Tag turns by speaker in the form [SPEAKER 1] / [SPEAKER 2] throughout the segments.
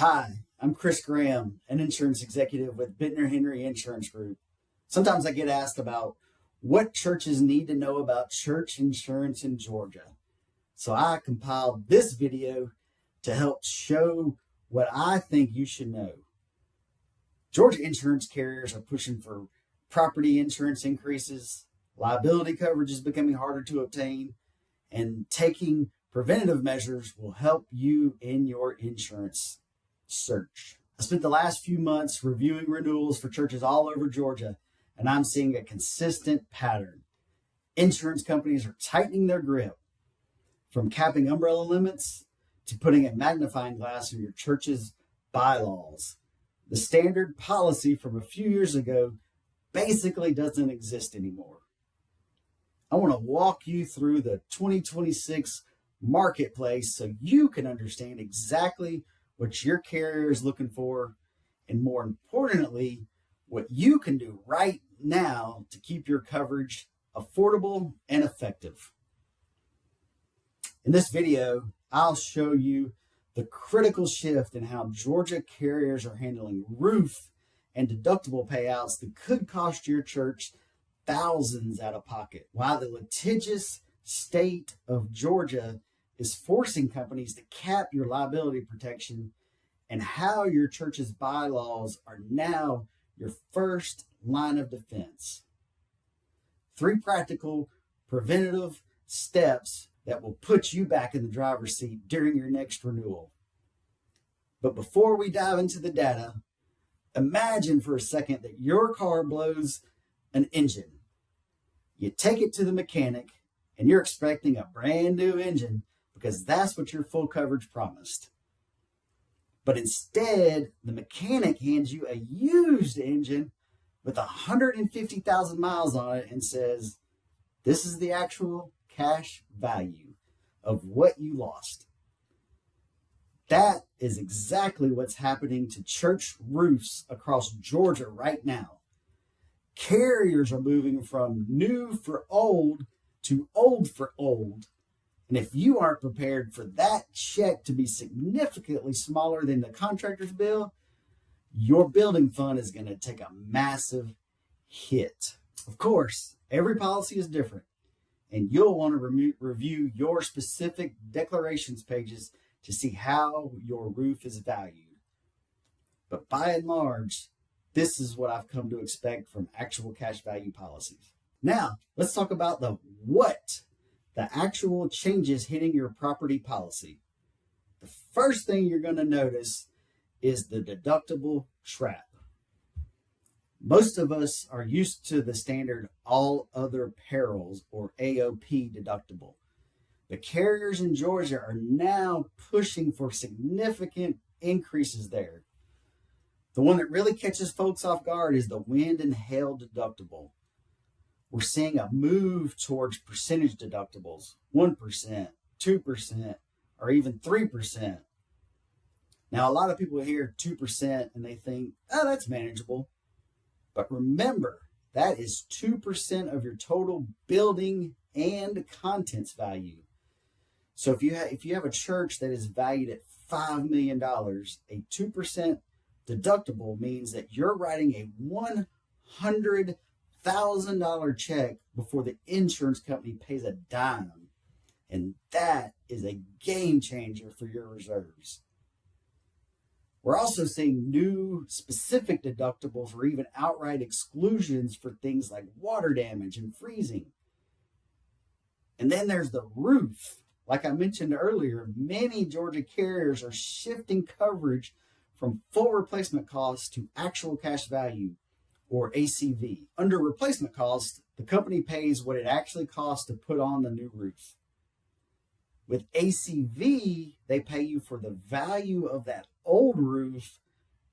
[SPEAKER 1] Hi, I'm Chris Graham, an insurance executive with Bitner Henry Insurance Group. Sometimes I get asked about what churches need to know about church insurance in Georgia. So I compiled this video to help show what I think you should know. Georgia insurance carriers are pushing for property insurance increases, liability coverage is becoming harder to obtain, and taking preventative measures will help you in your insurance search. I spent the last few months reviewing renewals for churches all over Georgia, and I'm seeing a consistent pattern. Insurance companies are tightening their grip, from capping umbrella limits to putting a magnifying glass on your church's bylaws. The standard policy from a few years ago basically doesn't exist anymore. I want to walk you through the 2026 marketplace so you can understand exactly what your carrier is looking for, and more importantly, what you can do right now to keep your coverage affordable and effective. In this video, I'll show you the critical shift in how Georgia carriers are handling roof and deductible payouts that could cost your church thousands out of pocket, while the litigious state of Georgia is forcing companies to cap your liability protection, and how your church's bylaws are now your first line of defense. 3 practical preventative steps that will put you back in the driver's seat during your next renewal. But before we dive into the data, imagine for a second that your car blows an engine. You take it to the mechanic and you're expecting a brand new engine because that's what your full coverage promised. But instead, the mechanic hands you a used engine with 150,000 miles on it and says, this is the actual cash value of what you lost. That is exactly what's happening to church roofs across Georgia right now. Carriers are moving from new for old to old for old. And if you aren't prepared for that check to be significantly smaller than the contractor's bill, your building fund is going to take a massive hit. Of course, every policy is different, and you'll want to review your specific declarations pages to see how your roof is valued. But by and large, this is what I've come to expect from actual cash value policies. Now, let's talk about the actual changes hitting your property policy. The first thing you're going to notice is the deductible trap. Most of us are used to the standard all other perils or AOP deductible. The carriers in Georgia are now pushing for significant increases there. The one that really catches folks off guard is the wind and hail deductible. We're seeing a move towards percentage deductibles, 1%, 2%, or even 3%. Now, a lot of people hear 2% and they think, oh, that's manageable. But remember, that is 2% of your total building and contents value. So if you have a church that is valued at $5 million, a 2% deductible means that you're writing a $100,000 check before the insurance company pays a dime. And that is a game changer for your reserves. We're also seeing new specific deductibles or even outright exclusions for things like water damage and freezing. And then there's the roof. Like I mentioned earlier, many Georgia carriers are shifting coverage from full replacement costs to actual cash value, or ACV. Under replacement cost, the company pays what it actually costs to put on the new roof. With ACV, they pay you for the value of that old roof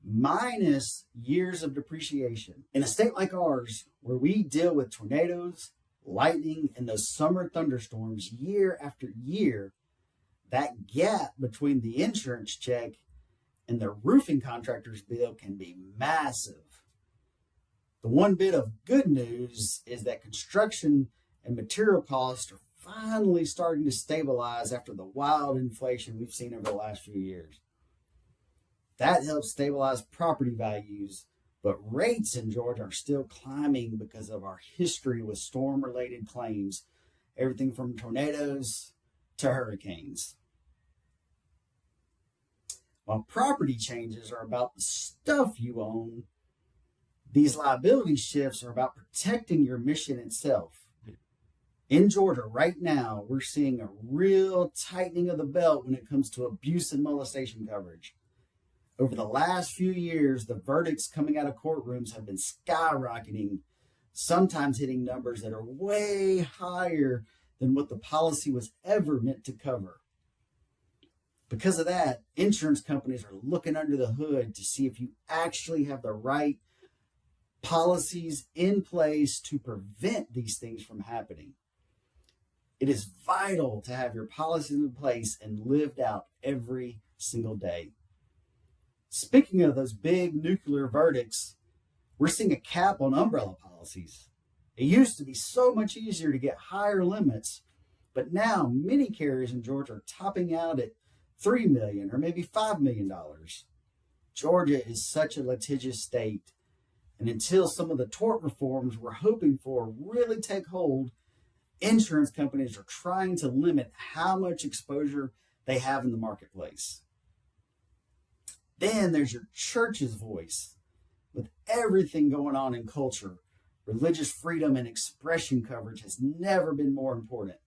[SPEAKER 1] minus years of depreciation. In a state like ours, where we deal with tornadoes, lightning, and those summer thunderstorms year after year, that gap between the insurance check and the roofing contractor's bill can be massive. The one bit of good news is that construction and material costs are finally starting to stabilize after the wild inflation we've seen over the last few years. That helps stabilize property values, but rates in Georgia are still climbing because of our history with storm-related claims, everything from tornadoes to hurricanes. While property changes are about the stuff you own, these liability shifts are about protecting your mission itself. In Georgia right now, we're seeing a real tightening of the belt when it comes to abuse and molestation coverage. Over the last few years, the verdicts coming out of courtrooms have been skyrocketing, sometimes hitting numbers that are way higher than what the policy was ever meant to cover. Because of that, insurance companies are looking under the hood to see if you actually have the right policies in place to prevent these things from happening. It is vital to have your policies in place and lived out every single day. Speaking of those big nuclear verdicts, we're seeing a cap on umbrella policies. It used to be so much easier to get higher limits, but now many carriers in Georgia are topping out at $3 million or maybe $5 million. Georgia is such a litigious state, and until some of the tort reforms we're hoping for really take hold, insurance companies are trying to limit how much exposure they have in the marketplace. Then there's your church's voice. With everything going on in culture, religious freedom and expression coverage has never been more important.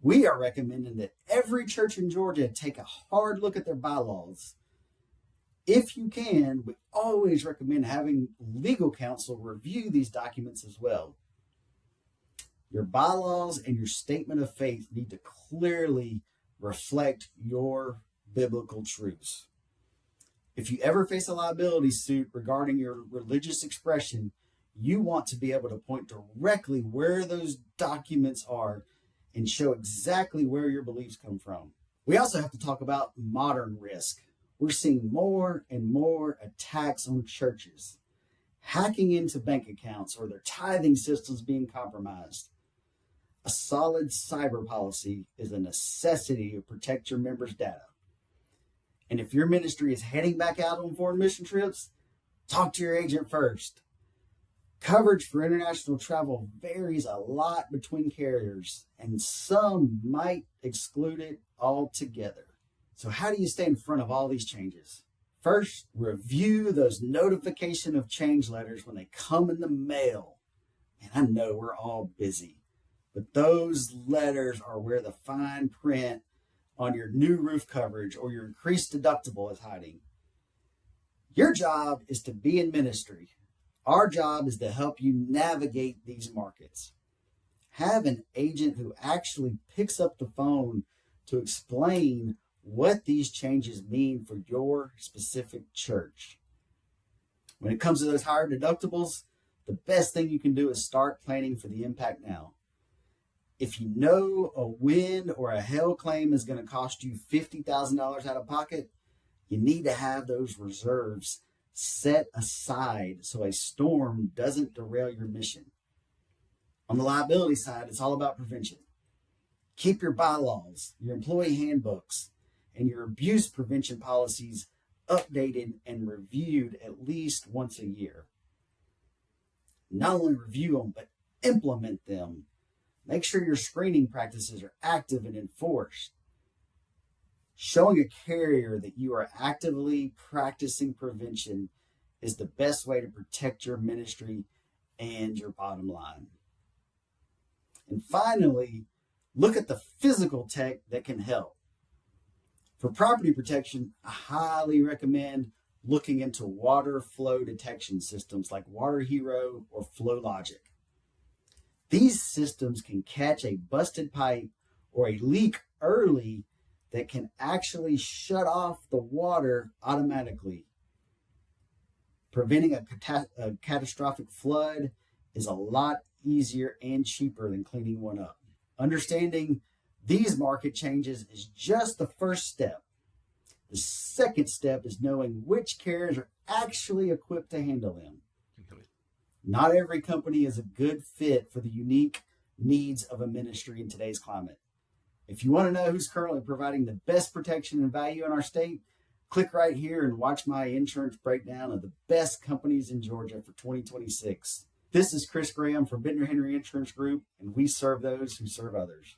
[SPEAKER 1] We are recommending that every church in Georgia take a hard look at their bylaws. If you can, we always recommend having legal counsel review these documents as well. Your bylaws and your statement of faith need to clearly reflect your biblical truths. If you ever face a liability suit regarding your religious expression, you want to be able to point directly where those documents are and show exactly where your beliefs come from. We also have to talk about modern risk. We're seeing more and more attacks on churches, hacking into bank accounts or their tithing systems being compromised. A solid cyber policy is a necessity to protect your members' data. And if your ministry is heading back out on foreign mission trips, talk to your agent first. Coverage for international travel varies a lot between carriers, and some might exclude it altogether. So how do you stay in front of all these changes? First, review those notification of change letters when they come in the mail. And I know we're all busy, but those letters are where the fine print on your new roof coverage or your increased deductible is hiding. Your job is to be in ministry. Our job is to help you navigate these markets. Have an agent who actually picks up the phone to explain what these changes mean for your specific church. When it comes to those higher deductibles, the best thing you can do is start planning for the impact now. If you know a wind or a hail claim is going to cost you $50,000 out of pocket, you need to have those reserves set aside so a storm doesn't derail your mission. On the liability side, it's all about prevention. Keep your bylaws, your employee handbooks, and your abuse prevention policies updated and reviewed at least once a year. Not only review them, but implement them. Make sure your screening practices are active and enforced. Showing a carrier that you are actively practicing prevention is the best way to protect your ministry and your bottom line. And finally, look at the physical tech that can help. For property protection, I highly recommend looking into water flow detection systems like Water Hero or FlowLogic. These systems can catch a busted pipe or a leak early that can actually shut off the water automatically. Preventing a catastrophic flood is a lot easier and cheaper than cleaning one up. Understanding these market changes is just the first step. The second step is knowing which carriers are actually equipped to handle them. Not every company is a good fit for the unique needs of a ministry in today's climate. If you want to know who's currently providing the best protection and value in our state, Click right here and watch my insurance breakdown of the best companies in Georgia for 2026. This is Chris Graham from Bitner Henry Insurance Group, and we serve those who serve others.